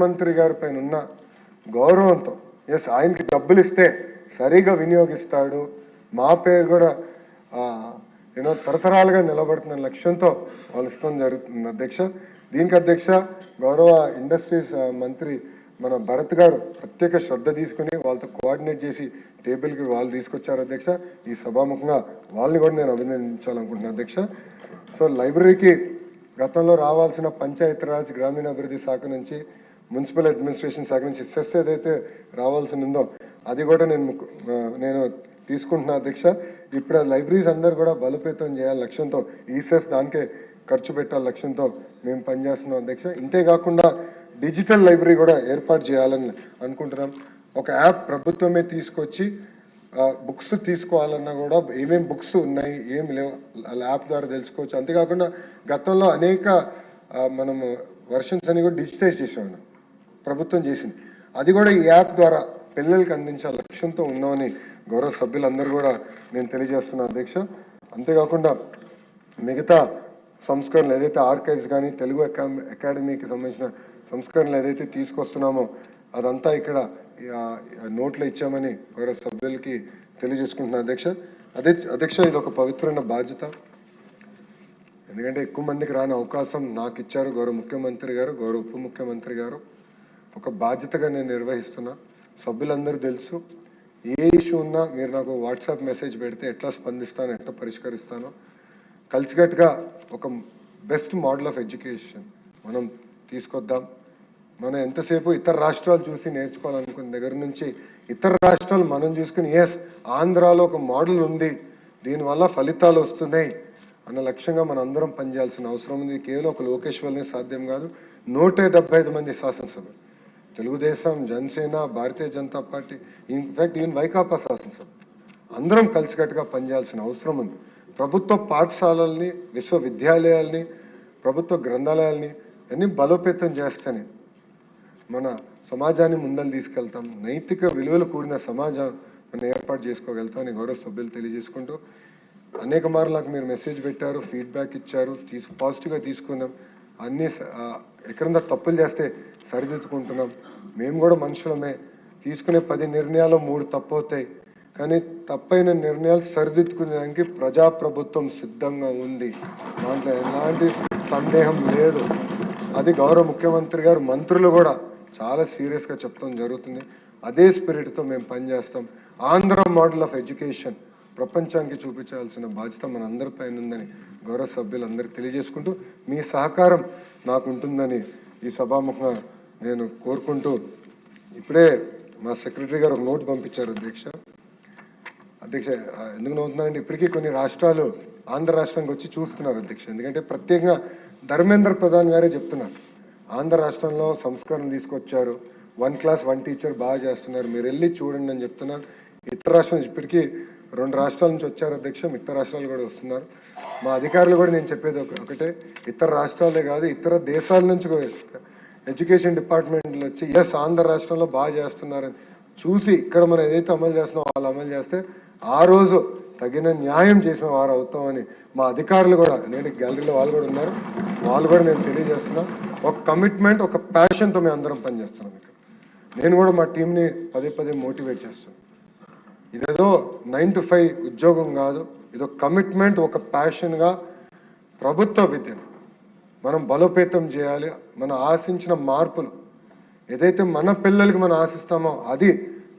మంత్రి గారి పైన ఉన్న గౌరవంతో ఎస్ ఆయనకి డబ్బులు ఇస్తే సరిగా వినియోగిస్తాడు, మా పేరు కూడా తరతరాలుగా నిలబడుతున్న లక్ష్యంతో వాళ్ళు ఇష్టం జరుగుతుంది అధ్యక్ష. దీనికి అధ్యక్ష గౌరవ ఇండస్ట్రీస్ మంత్రి మన భరత్ గారు ప్రత్యేక శ్రద్ధ తీసుకుని వాళ్ళతో కోఆర్డినేట్ చేసి టేబుల్కి వాళ్ళు తీసుకొచ్చారు అధ్యక్ష. ఈ సభాముఖంగా వాళ్ళని కూడా నేను అభినందించాలనుకుంటున్నాను అధ్యక్ష. సో లైబ్రరీకి గతంలో రావాల్సిన పంచాయతీరాజ్ గ్రామీణాభివృద్ధి శాఖ నుంచి మున్సిపల్ అడ్మినిస్ట్రేషన్ శాఖ నుంచి సెస్ ఏదైతే రావాల్సి ఉందో అది కూడా నేను తీసుకుంటున్నా అధ్యక్ష. ఇప్పుడు లైబ్రరీస్ అందరూ కూడా బలోపేతం చేయాలి లక్ష్యంతో ఈ సెస్ దానికే ఖర్చు పెట్టాలి లక్ష్యంతో మేము పనిచేస్తున్నాం అధ్యక్ష. ఇంతేకాకుండా డిజిటల్ లైబ్రరీ కూడా ఏర్పాటు చేయాలని అనుకుంటున్నాం. ఒక యాప్ ప్రభుత్వమే తీసుకొచ్చి బుక్స్ తీసుకోవాలన్నా కూడా ఏమేమి బుక్స్ ఉన్నాయి ఏమి లేవు యాప్ ద్వారా తెలుసుకోవచ్చు. అంతేకాకుండా గతంలో అనేక మనము వర్షన్స్ అని కూడా డిజిటైజ్ చేసాము, ప్రభుత్వం చేసింది. అది కూడా ఈ యాప్ ద్వారా పిల్లలకి అందించాల లక్ష్యంతో ఉన్నామని గౌరవ సభ్యులందరూ కూడా నేను తెలియజేస్తున్నాను అధ్యక్ష. అంతేకాకుండా మిగతా సంస్కరణలు ఏదైతే ఆర్కైవ్స్ కానీ తెలుగు అకాడమీకి సంబంధించిన సంస్కరణలు ఏదైతే తీసుకొస్తున్నామో అదంతా ఇక్కడ నోట్లో ఇచ్చామని గౌరవ సభ్యులకి తెలియజేసుకుంటున్నాను అధ్యక్ష. అధ్యక్ష ఇది ఒక పవిత్రమైన బాధ్యత, ఎందుకంటే ఎక్కువ మందికి రాని అవకాశం నాకు ఇచ్చారు గౌరవ ముఖ్యమంత్రి గారు, గౌరవ ఉప ముఖ్యమంత్రి గారు. ఒక బాధ్యతగా నేను నిర్వహిస్తున్నా. సభ్యులందరూ తెలుసు, ఏ ఇష్యూ ఉన్నా మీరు నాకు వాట్సాప్ మెసేజ్ పెడితే ఎట్లా స్పందిస్తానో ఎట్లా పరిష్కరిస్తానో. కలిసికట్టుగా ఒక బెస్ట్ మోడల్ ఆఫ్ ఎడ్యుకేషన్ మనం తీసుకొద్దాం. మనం ఎంతసేపు ఇతర రాష్ట్రాలు చూసి నేర్చుకోవాలనుకున్న దగ్గర నుంచి ఇతర రాష్ట్రాలు మనం చూసుకుని ఎస్ ఆంధ్రాలో ఒక మోడల్ ఉంది, దీనివల్ల ఫలితాలు వస్తున్నాయి అన్న లక్ష్యంగా మనం అందరం పనిచేయాల్సిన అవసరం ఉంది. కేవలం ఒక లోకేష్ వల్లనే సాధ్యం కాదు. 175 మంది శాసనసభ్యులు, Telugu Desam, Janasena, Bharatiya Janata Party, in fact even Vaikapa శాసనసభ అందరం కలిసికట్టుగా పనిచేయాల్సిన అవసరం ఉంది. ప్రభుత్వ పాఠశాలల్ని, విశ్వవిద్యాలయాల్ని, ప్రభుత్వ గ్రంథాలయాల్ని అన్ని బలోపేతం చేస్తేనే మన సమాజాన్ని ముందలు తీసుకెళ్తాం, నైతిక విలువలు కూడిన సమాజం మనం ఏర్పాటు చేసుకోగలుగుతాం అని గౌరవ సభ్యులు తెలియజేసుకుంటూ, అనేక మార్లు నాకు మీరు మెసేజ్ పెట్టారు, ఫీడ్బ్యాక్ ఇచ్చారు, పాజిటివ్గా తీసుకున్నాం. అన్నీ ఎక్కడన్నా తప్పులు చేస్తే సరిదిద్దుకుంటున్నాం. మేము కూడా మనుషులమే, తీసుకునే 10 నిర్ణయాలు 3 తప్పు అవుతాయి, కానీ తప్పైన నిర్ణయాలు సరిదిద్దుకునేదానికి ప్రజాప్రభుత్వం సిద్ధంగా ఉంది, దాంట్లో ఎలాంటి సందేహం లేదు. అది గౌరవ ముఖ్యమంత్రి గారు, మంత్రులు కూడా చాలా సీరియస్గా చెప్తాం జరుగుతుంది. అదే స్పిరిట్తో మేము పనిచేస్తాం. ఆంధ్ర మోడల్ ఆఫ్ ఎడ్యుకేషన్ ప్రపంచానికి చూపించాల్సిన బాధ్యత మన అందరిపైన ఉందని గౌరవ సభ్యులందరికీ తెలియజేసుకుంటూ మీ సహకారం నాకు ఉంటుందని ఈ సభాముఖంగా నేను కోరుకుంటూ, ఇప్పుడే మా సెక్రటరీ గారు ఒక నోట్ పంపించారు అధ్యక్ష. ఎందుకు నవ్వుతున్నారంటే ఇప్పటికీ కొన్ని రాష్ట్రాలు ఆంధ్ర రాష్ట్రానికి వచ్చి చూస్తున్నారు అధ్యక్ష. ఎందుకంటే ప్రత్యేకంగా ధర్మేంద్ర ప్రధాన్ గారే చెప్తున్నారు, ఆంధ్ర రాష్ట్రంలో సంస్కరణలు తీసుకొచ్చారు, 1 క్లాస్ 1 టీచర్ బాగా చేస్తున్నారు, మీరు వెళ్ళి చూడండి అని చెప్తున్నారు. ఇతర రాష్ట్రాలు ఇప్పటికీ 2 రాష్ట్రాల నుంచి వచ్చారు అధ్యక్ష, మిగతా రాష్ట్రాలు కూడా వస్తున్నారు. మా అధికారులు కూడా నేను చెప్పేది ఒకటే, ఇతర రాష్ట్రాలే కాదు ఇతర దేశాల నుంచి ఎడ్యుకేషన్ డిపార్ట్మెంట్లో వచ్చి ఎస్ ఆంధ్ర రాష్ట్రంలో బాగా చేస్తున్నారని చూసి ఇక్కడ మనం ఏదైతే అమలు చేస్తున్నామో వాళ్ళు అమలు చేస్తే ఆ రోజు తగిన న్యాయం చేసిన వారు అవుతామని మా అధికారులు కూడా, ఎందుకంటే గ్యాలరీలో వాళ్ళు కూడా ఉన్నారు, వాళ్ళు కూడా నేను తెలియజేస్తున్నా. ఒక కమిట్మెంట్, ఒక ప్యాషన్తో మేము అందరం పనిచేస్తున్నాం ఇక్కడ. నేను కూడా మా టీంని పదే మోటివేట్ చేస్తాను. ఇదేదో 9 to 5 ఉద్యోగం కాదు, ఇదో కమిట్మెంట్, ఒక ప్యాషన్గా ప్రభుత్వ విద్యను మనం బలోపేతం చేయాలి. మనం ఆశించిన మార్పులు ఏదైతే మన పిల్లలకి మనం ఆశిస్తామో అది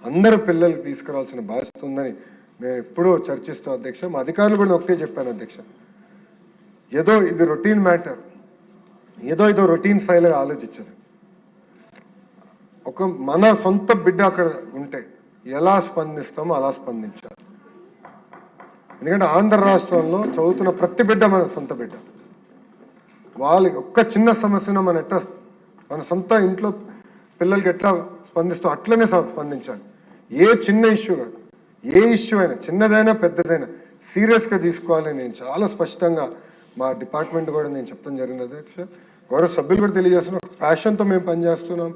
అందరు పిల్లలకి తీసుకురావాల్సిన బాధ్యత ఉందని మేము ఎప్పుడూ చర్చిస్తాం అధ్యక్ష. మా అధికారులు కూడా ఒకటే చెప్పాను అధ్యక్ష, ఏదో ఇది రొటీన్ మ్యాటర్, ఏదో రొటీన్ ఫైల్గా ఆలోచించదు. ఒక మన సొంత బిడ్డ అక్కడ ఉంటే ఎలా స్పందిస్తామో అలా స్పందించాలి. ఎందుకంటే ఆంధ్ర రాష్ట్రంలో చదువుతున్న ప్రతి బిడ్డ మన సొంత బిడ్డ. వాళ్ళకి ఒక్క చిన్న సమస్యను మన సొంత ఇంట్లో పిల్లలకి ఎట్లా స్పందిస్తాం అట్లనే స్పందించాలి. ఏ చిన్న ఇష్యూ కాదు, ఏ ఇష్యూ అయినా చిన్నదైనా పెద్దదైనా సీరియస్గా తీసుకోవాలని నేను చాలా స్పష్టంగా మా డిపార్ట్మెంట్ కూడా నేను చెప్తాం జరిగినది అధ్యక్ష. గౌరవ సభ్యులు కూడా తెలియజేస్తున్నాం, ప్యాషన్తో మేము పనిచేస్తున్నాం.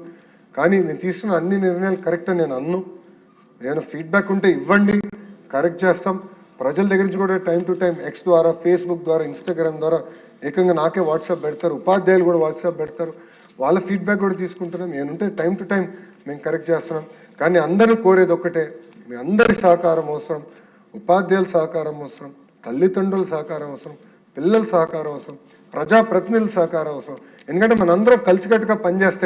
కానీ నేను తీసుకున్న అన్ని నిర్ణయాలు కరెక్ట్ అని నేను అన్ను. ఏమైనా ఫీడ్బ్యాక్ ఉంటే ఇవ్వండి, కరెక్ట్ చేస్తాం. ప్రజల దగ్గర నుంచి కూడా టైం టు టైం ఎక్స్ ద్వారా, ఫేస్బుక్ ద్వారా, ఇన్స్టాగ్రామ్ ద్వారా ఏకంగా నాకే వాట్సాప్ పెడతారు, ఉపాధ్యాయులు కూడా వాట్సాప్ పెడతారు. వాళ్ళ ఫీడ్బ్యాక్ కూడా తీసుకుంటున్నాం. ఏమంటే టైం టు టైం మేము కరెక్ట్ చేస్తున్నాం. కానీ అందరిని కోరేది ఒక్కటే, మీ అందరి సహకారం అవసరం, ఉపాధ్యాయుల సహకారం అవసరం, తల్లిదండ్రుల సహకారం అవసరం, పిల్లల సహకారం అవసరం, ప్రజాప్రతినిధుల సహకారం అవసరం. ఎందుకంటే మనందరం కలిసికట్టుగా పనిచేస్తే